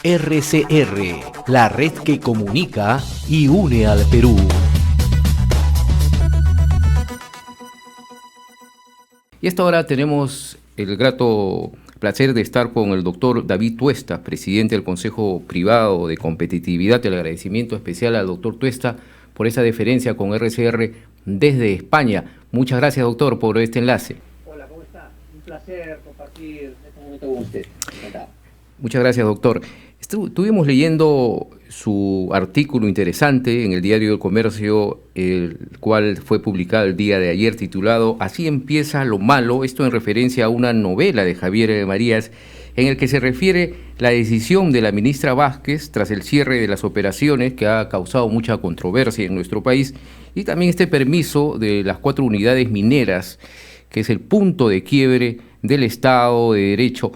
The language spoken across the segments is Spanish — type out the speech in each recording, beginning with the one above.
RCR, la red que comunica y une al Perú. Y a esta hora tenemos el grato placer de estar con el doctor David Tuesta, presidente del Consejo Privado de Competitividad. El agradecimiento especial al doctor Tuesta por esa deferencia con RCR desde España. Muchas gracias, doctor, por este enlace. Hola, ¿cómo está? Un placer compartir este momento con usted. Muchas gracias, doctor. Estuvimos leyendo su artículo interesante en el Diario del Comercio, el cual fue publicado el día de ayer, titulado Así empieza lo malo, esto en referencia a una novela de Javier Marías, en el que se refiere la decisión de la ministra Vázquez tras el cierre de las operaciones, que ha causado mucha controversia en nuestro país, y también este permiso de las 4 unidades mineras, que es el punto de quiebre del Estado de Derecho.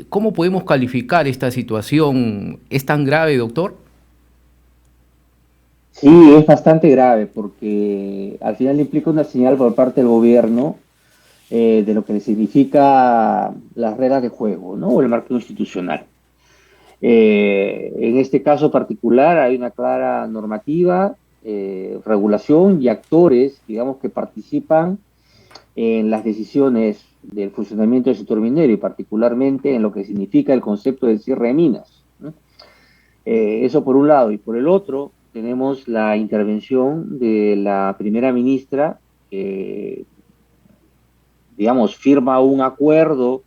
¿Cómo podemos calificar esta situación? ¿Es tan grave, doctor? Sí, es bastante grave porque al final implica una señal por parte del gobierno de lo que le significa las reglas de juego, ¿no? O el marco institucional. En este caso particular hay una clara normativa, regulación y actores, digamos, que participan en las decisiones del funcionamiento del sector minero y particularmente en lo que significa el concepto del cierre de minas, ¿no? Eso por un lado. Y por el otro, tenemos la intervención de la primera ministra, que, digamos, firma un acuerdo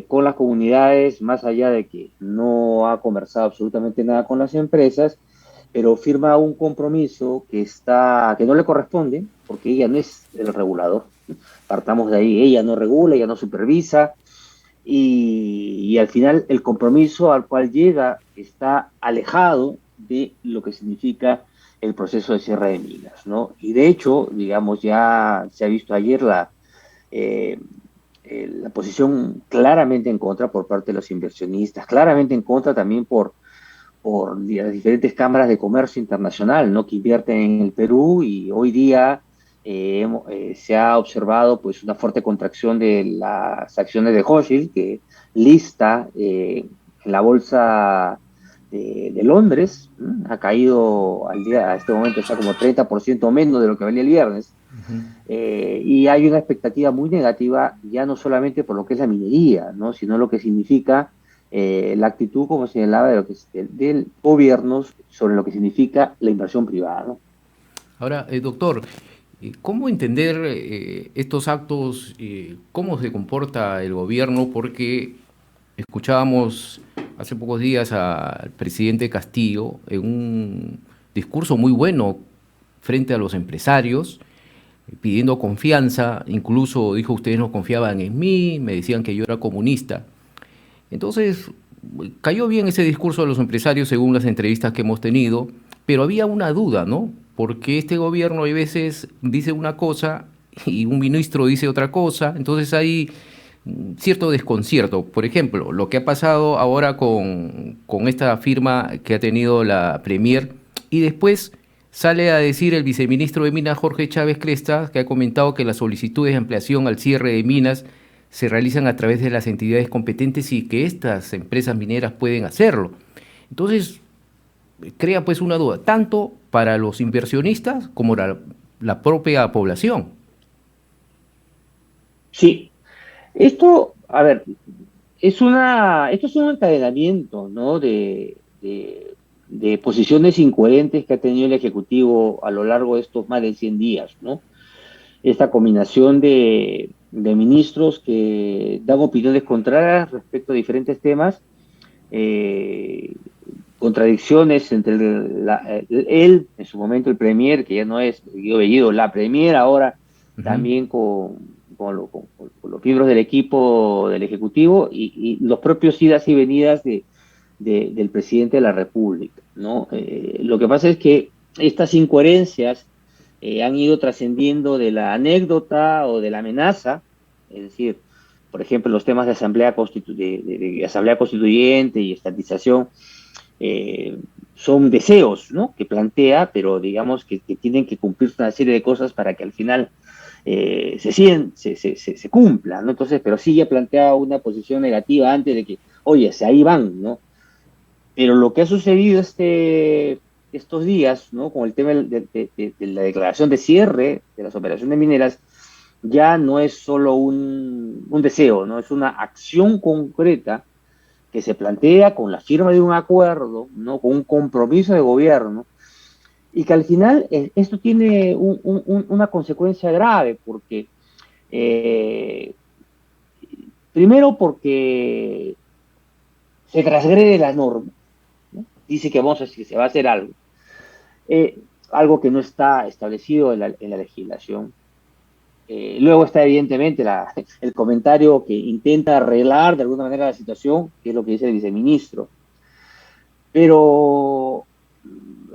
con las comunidades, más allá de que no ha conversado absolutamente nada con las empresas, pero firma un compromiso que no le corresponde, porque ella no es el regulador. Partamos de ahí, ella no regula, ella no supervisa, y al final el compromiso al cual llega está alejado de lo que significa el proceso de cierre de minas, ¿no? Y de hecho, digamos, ya se ha visto ayer la posición claramente en contra por parte de los inversionistas, claramente en contra también por las diferentes cámaras de comercio internacional, ¿no? Que invierten en el Perú, y hoy día se ha observado pues una fuerte contracción de las acciones de Hochschild, que lista en la bolsa de Londres, ¿no? Ha caído a este momento ya como 30% menos de lo que valía el viernes. Y hay una expectativa muy negativa, ya no solamente por lo que es la minería, ¿no? Sino lo que significa la actitud, como señalaba, del gobierno sobre lo que significa la inversión privada, ¿no? Ahora, doctor, ¿cómo entender estos actos? ¿Cómo se comporta el gobierno? Porque escuchábamos hace pocos días al presidente Castillo en un discurso muy bueno frente a los empresarios, pidiendo confianza. Incluso dijo: ustedes no confiaban en mí, me decían que yo era comunista. Entonces, cayó bien ese discurso de los empresarios según las entrevistas que hemos tenido, pero había una duda, ¿no? Porque este gobierno a veces dice una cosa y un ministro dice otra cosa, entonces hay cierto desconcierto. Por ejemplo, lo que ha pasado ahora con esta firma que ha tenido la Premier, y después sale a decir el viceministro de Minas, Jorge Chávez Cresta, que ha comentado que las solicitudes de ampliación al cierre de minas se realizan a través de las entidades competentes y que estas empresas mineras pueden hacerlo. Entonces, crea pues una duda, tanto para los inversionistas como la propia población. Sí, esto, a ver, esto es un encadenamiento, ¿no? De posiciones incoherentes que ha tenido el Ejecutivo a lo largo de estos más de 100 días, ¿no? Esta combinación de ministros que dan opiniones contrarias respecto a diferentes temas, eh, contradicciones entre él, en su momento el Premier, que ya no es Guido Bellido, la Premier, ahora también con los miembros del equipo del Ejecutivo y los propios idas y venidas del presidente de la República, ¿no? Lo que pasa es que estas incoherencias han ido trascendiendo de la anécdota o de la amenaza, es decir, por ejemplo, los temas de de asamblea constituyente y estatización son deseos, ¿no? Que plantea, pero digamos que tienen que cumplir una serie de cosas para que al final se cumpla, ¿no? Entonces, pero sí ya planteaba una posición negativa antes de que oye, si ahí van, ¿no? Pero lo que ha sucedido estos días, ¿no? Con el tema de la declaración de cierre de las operaciones mineras, ya no es solo un deseo, ¿no? Es una acción concreta que se plantea con la firma de un acuerdo, ¿no? Con un compromiso de gobierno, y que al final esto tiene una consecuencia grave, porque eh, primero porque se transgrede la norma, ¿no? Dice que vamos a, que se va a hacer algo, eh, algo que no está establecido en la legislación. Luego está evidentemente el comentario que intenta arreglar de alguna manera la situación, que es lo que dice el viceministro. Pero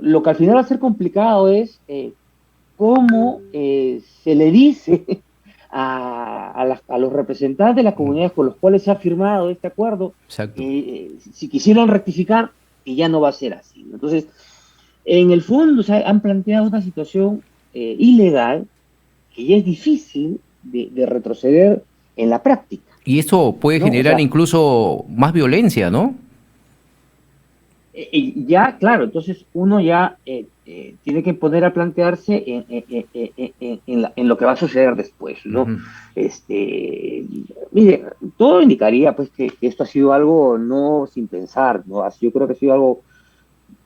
lo que al final va a ser complicado es cómo se le dice a los representantes de las comunidades con los cuales se ha firmado este acuerdo, Exacto. si quisieran rectificar, que ya no va a ser así, ¿no? Entonces, en el fondo, o sea, han planteado una situación ilegal que ya es difícil de retroceder en la práctica, Y eso puede ¿no? O generar sea, incluso más violencia, ¿no? ya, claro, entonces uno ya tiene que poner a plantearse en lo que va a suceder después, ¿no? Ujú. Este, mire, todo indicaría pues que esto ha sido algo no sin pensar, ¿no? Yo creo que ha sido algo,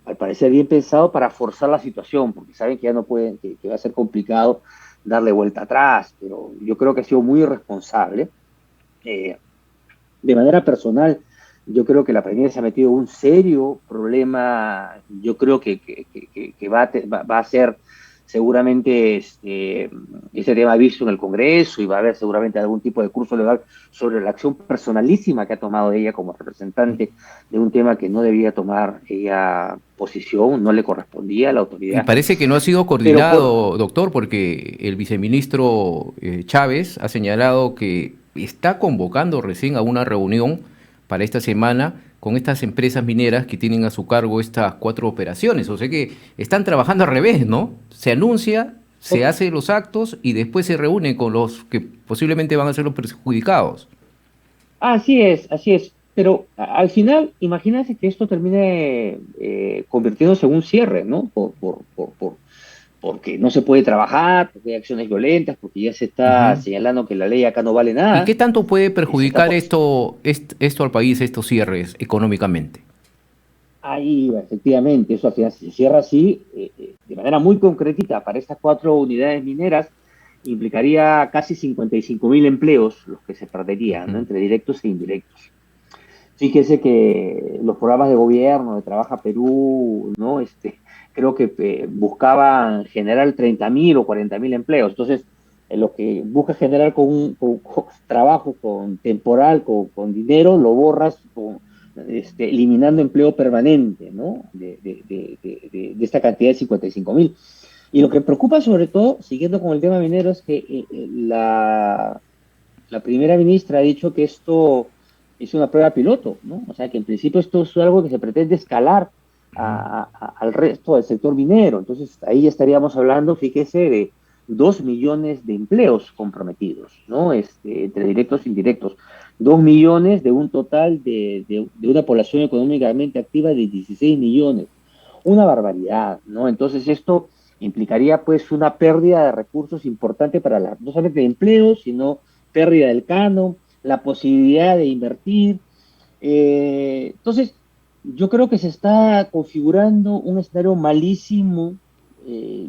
al parecer, bien pensado para forzar la situación, porque saben que ya no pueden, que va a ser complicado darle vuelta atrás, pero yo creo que ha sido muy irresponsable. Eh, de manera personal, yo creo que la Premier se ha metido en un serio problema. Yo creo que va a ser seguramente ese tema visto en el Congreso, y va a haber seguramente algún tipo de curso legal sobre la acción personalísima que ha tomado ella como representante de un tema que no debía tomar ella posición, no le correspondía a la Y autoridad. parece que no ha sido Pero por, coordinado, doctor, porque el viceministro Chávez ha señalado que está convocando recién a una reunión para esta semana con estas empresas mineras que tienen a su cargo estas 4 operaciones. O sea que están trabajando al revés, ¿no? Se anuncia, se hace los actos y después se reúnen con los que posiblemente van a ser los perjudicados. así es, así es. Pero al final, imagínate que esto termine convirtiéndose en un cierre, ¿no? Porque no se puede trabajar, porque hay acciones violentas, porque ya se está Ujú. señalando que la ley acá no vale ¿Y nada, qué tanto puede y se está perjudicar esto al país, estos cierres económicamente? ahí, efectivamente, eso al final se cierra así, de manera muy concretita para estas 4 unidades mineras, implicaría casi 55.000 empleos los que se perderían, ¿no? Ujú. Entre directos e indirectos. Fíjese que los programas de gobierno de Trabaja Perú, ¿no? Creo que buscaban generar 30.000 o 40.000 empleos. Entonces, lo que busca generar con trabajo, con temporal, con dinero, lo borras eliminando empleo permanente, ¿no? De esta cantidad de 55.000. Y lo que preocupa sobre todo, siguiendo con el tema minero, es que la primera ministra ha dicho que esto es una prueba piloto, ¿no? O sea, que en principio esto es algo que se pretende escalar al resto del sector minero. Entonces, ahí ya estaríamos hablando, fíjese, de 2 millones de empleos comprometidos, ¿no? Entre directos e indirectos. 2 millones de un total de una población económicamente activa de 16 millones. Una barbaridad, ¿no? Entonces, esto implicaría pues una pérdida de recursos importante para no solamente de empleo, sino pérdida del canon, la posibilidad de invertir. Entonces, yo creo que se está configurando un escenario malísimo, eh,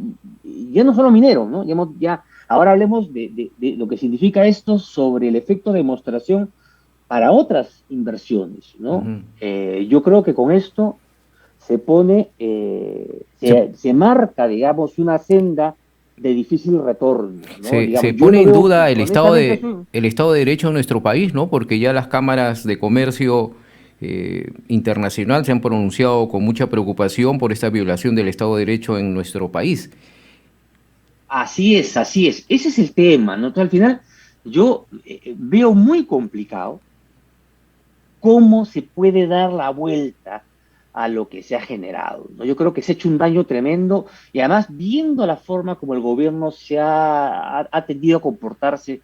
ya no solo minero, ¿no? Ahora hablemos de lo que significa esto sobre el efecto de demostración para otras inversiones, ¿no? Ujú. Yo creo que con esto Se, se marca, digamos, una senda de difícil retorno, ¿no? se Digamos, yo pone lo en veo, duda honestamente, sí. el estado de derecho en nuestro país, ¿no? Porque ya las cámaras de comercio internacional se han pronunciado con mucha preocupación por esta violación del estado de derecho en nuestro país. Así es, así es. Ese es el tema, ¿no? Entonces, al final, yo veo muy complicado cómo se puede dar la vuelta a lo que se ha generado, ¿no? Yo creo que se ha hecho un daño tremendo, y además viendo la forma como el gobierno ha tendido a comportarse,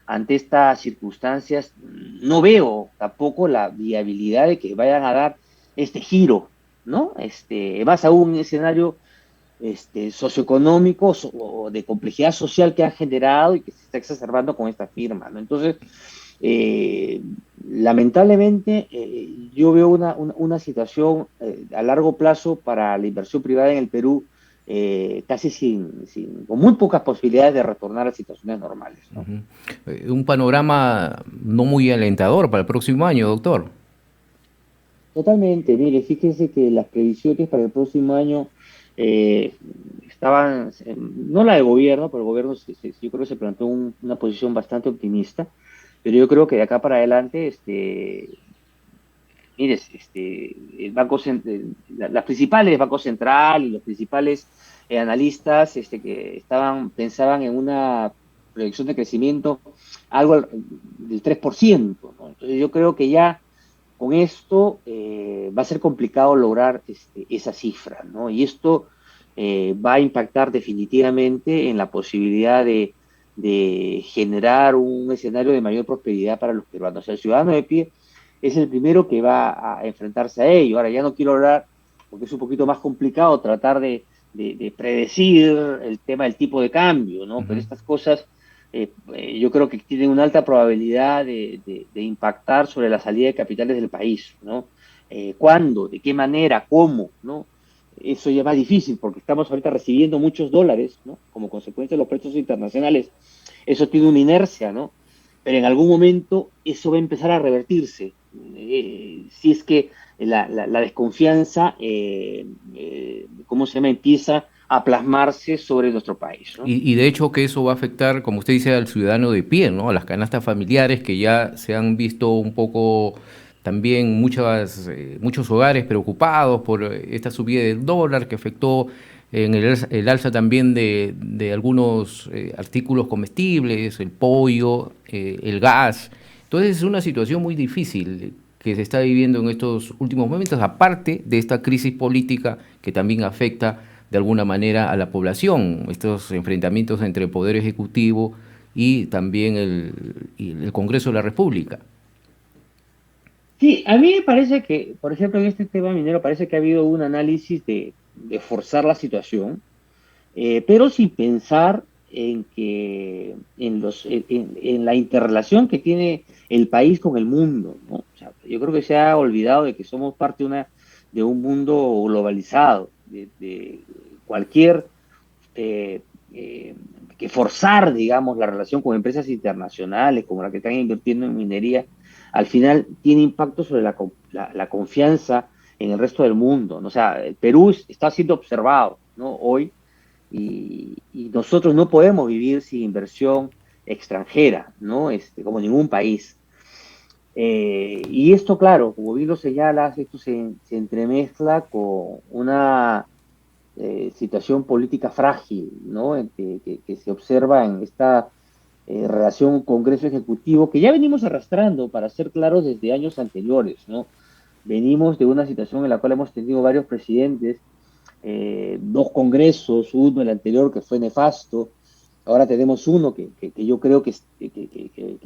ante estas circunstancias, no veo tampoco la viabilidad de que vayan a dar este giro, ¿no? Más aún un escenario socioeconómico o de complejidad social que ha generado y que se está exacerbando con esta firma, ¿no? Entonces, eh, lamentablemente, yo veo una situación a largo plazo para la inversión privada en el Perú casi con muy pocas posibilidades de retornar a situaciones normales, ¿no? Ujú. Un panorama no muy alentador para el próximo año, doctor. Totalmente, mire, fíjese que las previsiones para el próximo año eh, estaban, no la del gobierno, pero el gobierno yo creo que se planteó una posición bastante optimista, pero yo creo que de acá para adelante, mire, el las principales bancos central y los principales analistas que pensaban en una proyección de crecimiento del 3%, ¿no? Entonces yo creo que ya con esto va a ser complicado lograr esa cifra, ¿no? Y esto va a impactar definitivamente en la posibilidad de generar un escenario de mayor prosperidad para los peruanos. O sea, el ciudadano de pie es el primero que va a enfrentarse a ello. Ahora ya no quiero hablar, porque es un poquito más complicado tratar de predecir el tema del tipo de cambio, ¿no? Pero Ujú. estas cosas yo creo que tienen una alta probabilidad de impactar sobre la salida de capitales del país, ¿no? ¿Cuándo? ¿De qué manera? ¿Cómo? ¿No? Eso ya va difícil porque estamos ahorita recibiendo muchos dólares, ¿no? Como consecuencia de los precios internacionales. Eso tiene una inercia, ¿no? Pero en algún momento eso va a empezar a revertirse. Si es que la desconfianza, ¿cómo se llama?, empieza a plasmarse sobre nuestro país, ¿no? Y de hecho que eso va a afectar, como usted dice, al ciudadano de pie, ¿no? A las canastas familiares que ya se han visto un poco también muchos hogares preocupados por esta subida del dólar que afectó en el alza también de algunos artículos comestibles, el pollo, el gas. Entonces es una situación muy difícil que se está viviendo en estos últimos momentos, aparte de esta crisis política que también afecta de alguna manera a la población, estos enfrentamientos entre el Poder Ejecutivo y también el Congreso de la República. Sí, a mí me parece que, por ejemplo, en este tema minero parece que ha habido un análisis de forzar la situación, pero sin pensar en la interrelación que tiene el país con el mundo, ¿no? O sea, yo creo que se ha olvidado de que somos parte de un mundo globalizado, de cualquier eh, eh, que forzar, digamos, la relación con empresas internacionales como la que están invirtiendo en minería, al final tiene impacto sobre la confianza en el resto del mundo, ¿no? O sea, el Perú está siendo observado, ¿no? Hoy y nosotros no podemos vivir sin inversión extranjera, ¿no? Como ningún país. Y esto, claro, como bien lo señalas, esto se entremezcla con una situación política frágil, ¿no? Que se observa en esta relación Congreso-Ejecutivo, que ya venimos arrastrando, para ser claros, desde años anteriores, ¿no? Venimos de una situación en la cual hemos tenido varios presidentes, dos congresos, uno el anterior que fue nefasto, ahora tenemos uno que yo creo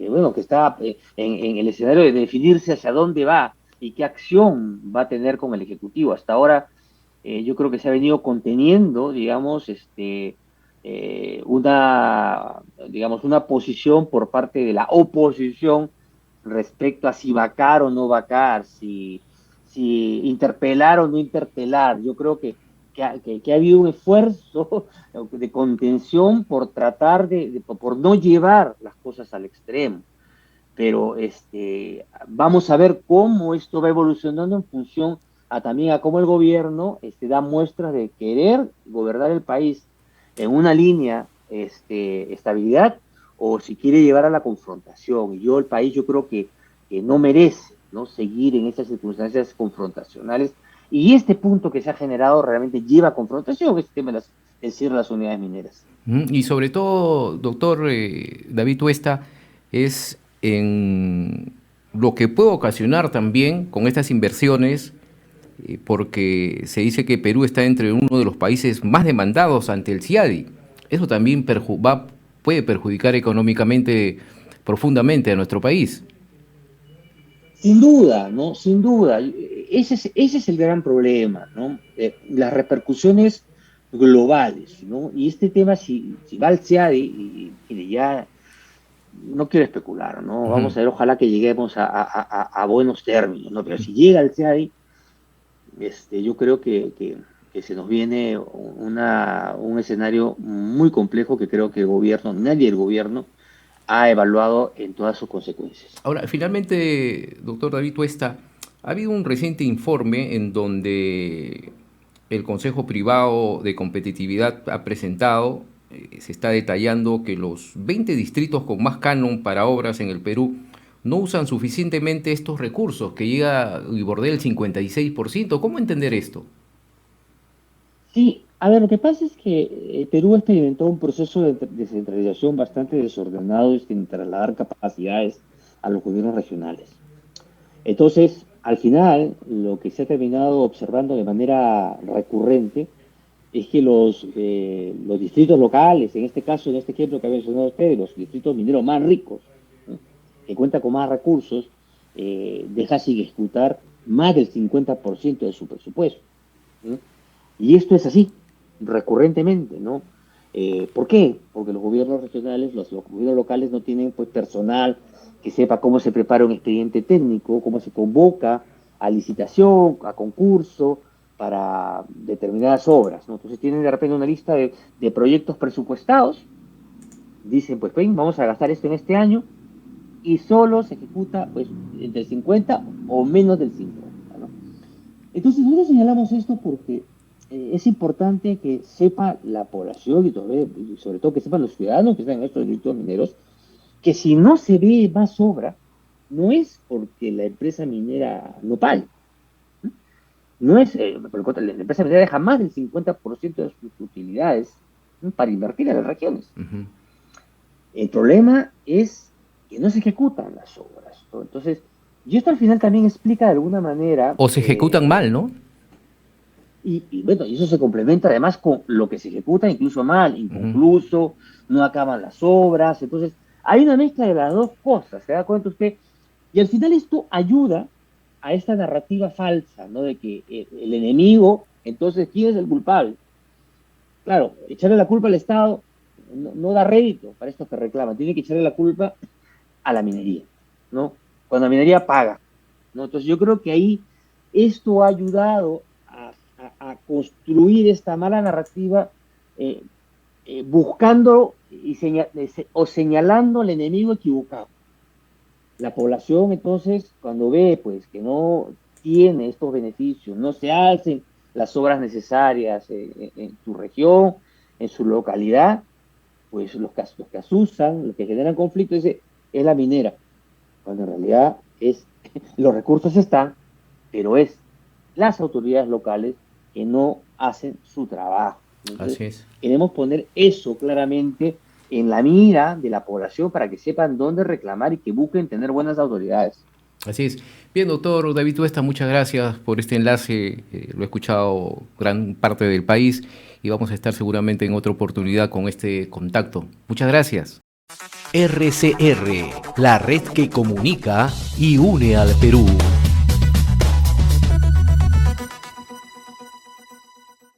bueno, que está en el escenario de definirse hacia dónde va y qué acción va a tener con el Ejecutivo. Hasta ahora yo creo que se ha venido conteniendo, digamos, digamos, una posición por parte de la oposición respecto a si vacar o no vacar, si interpelar o no interpelar. Yo creo que ha habido un esfuerzo de contención por tratar por no llevar las cosas al extremo. Pero vamos a ver cómo esto va evolucionando en función también a cómo el gobierno da muestras de querer gobernar el país en una línea estabilidad o si quiere llevar a la confrontación. Y el país yo creo que no merece, ¿no?, seguir en estas circunstancias confrontacionales. Y este punto que se ha generado realmente lleva a confrontación, este tema del cierre de las unidades mineras. Y sobre todo, doctor David Tuesta, es en lo que puede ocasionar también con estas inversiones, porque se dice que Perú está entre uno de los países más demandados ante el CIADI. Eso también puede perjudicar económicamente profundamente a nuestro país. Sin duda, ¿no? Sin duda. Ese es el gran problema, ¿no? Las repercusiones globales, ¿no? Y este tema, si va al CIADI, y ya no quiero especular, ¿no? Ujú. Vamos a ver, ojalá que lleguemos a buenos términos, ¿no? Pero si llega al CIADI, yo creo que se nos viene un escenario muy complejo que creo que el gobierno, nadie del gobierno, ha evaluado en todas sus consecuencias. Ahora, finalmente, doctor David Tuesta, ha habido un reciente informe en donde el Consejo Privado de Competitividad ha presentado, se está detallando que los 20 distritos con más canon para obras en el Perú no usan suficientemente estos recursos, que llega y bordea el 56%. ¿Cómo entender esto? Sí, a ver, lo que pasa es que Perú experimentó un proceso de descentralización bastante desordenado y sin trasladar capacidades a los gobiernos regionales. Entonces, al final, lo que se ha terminado observando de manera recurrente es que los distritos locales, en este caso, en este ejemplo que ha mencionado usted, los distritos mineros más ricos, ¿no? Que cuentan con más recursos, deja sin ejecutar más del 50% de su presupuesto, ¿no? Y esto es así, recurrentemente, ¿no? ¿Por qué? Porque los gobiernos regionales, los gobiernos locales no tienen pues personal que sepa cómo se prepara un expediente técnico, cómo se convoca a licitación, a concurso, para determinadas obras, ¿no? Entonces tienen de repente una lista de proyectos presupuestados, dicen, pues ven, vamos a gastar esto en este año, y solo se ejecuta pues entre el 50 o menos del 50, ¿no? Entonces, nosotros señalamos esto porque es importante que sepa la población y sobre todo que sepan los ciudadanos que están en estos distritos mineros, que si no se ve más obra, no es porque la empresa minera no pague, ¿no? No es, por el contrario, la empresa minera deja más del 50% de sus utilidades, ¿no? Para invertir en las regiones. Ujú. El problema es que no se ejecutan las obras, ¿no? Entonces, y esto al final también explica de alguna manera O se ejecutan mal, ¿no? y bueno, y eso se complementa además con lo que se ejecuta incluso mal, Ujú. inconcluso, no acaban las obras. Entonces, hay una mezcla de las dos cosas, ¿se da cuenta usted? Y al final esto ayuda a esta narrativa falsa, ¿no? De que el enemigo, entonces, ¿quién es el culpable? Claro, echarle la culpa al Estado no da rédito para estos que reclaman, tiene que echarle la culpa a la minería, ¿no? Cuando la minería paga, ¿no? Entonces yo creo que ahí esto ha ayudado a construir esta mala narrativa, eh, buscando o señalando al enemigo equivocado. La población entonces, cuando ve pues que no tiene estos beneficios, no se hacen las obras necesarias en su región, en su localidad, pues los que asusan, los que generan conflicto, es la minera, cuando en realidad los recursos están, pero es las autoridades locales que no hacen su trabajo. Entonces, Así es. queremos poner eso claramente en la mira de la población para que sepan dónde reclamar y que busquen tener buenas autoridades. Así es. Bien, doctor David Tuesta, muchas gracias por este enlace. Lo he escuchado gran parte del país y vamos a estar seguramente en otra oportunidad con este contacto. Muchas gracias. RCR, la red que comunica y une al Perú.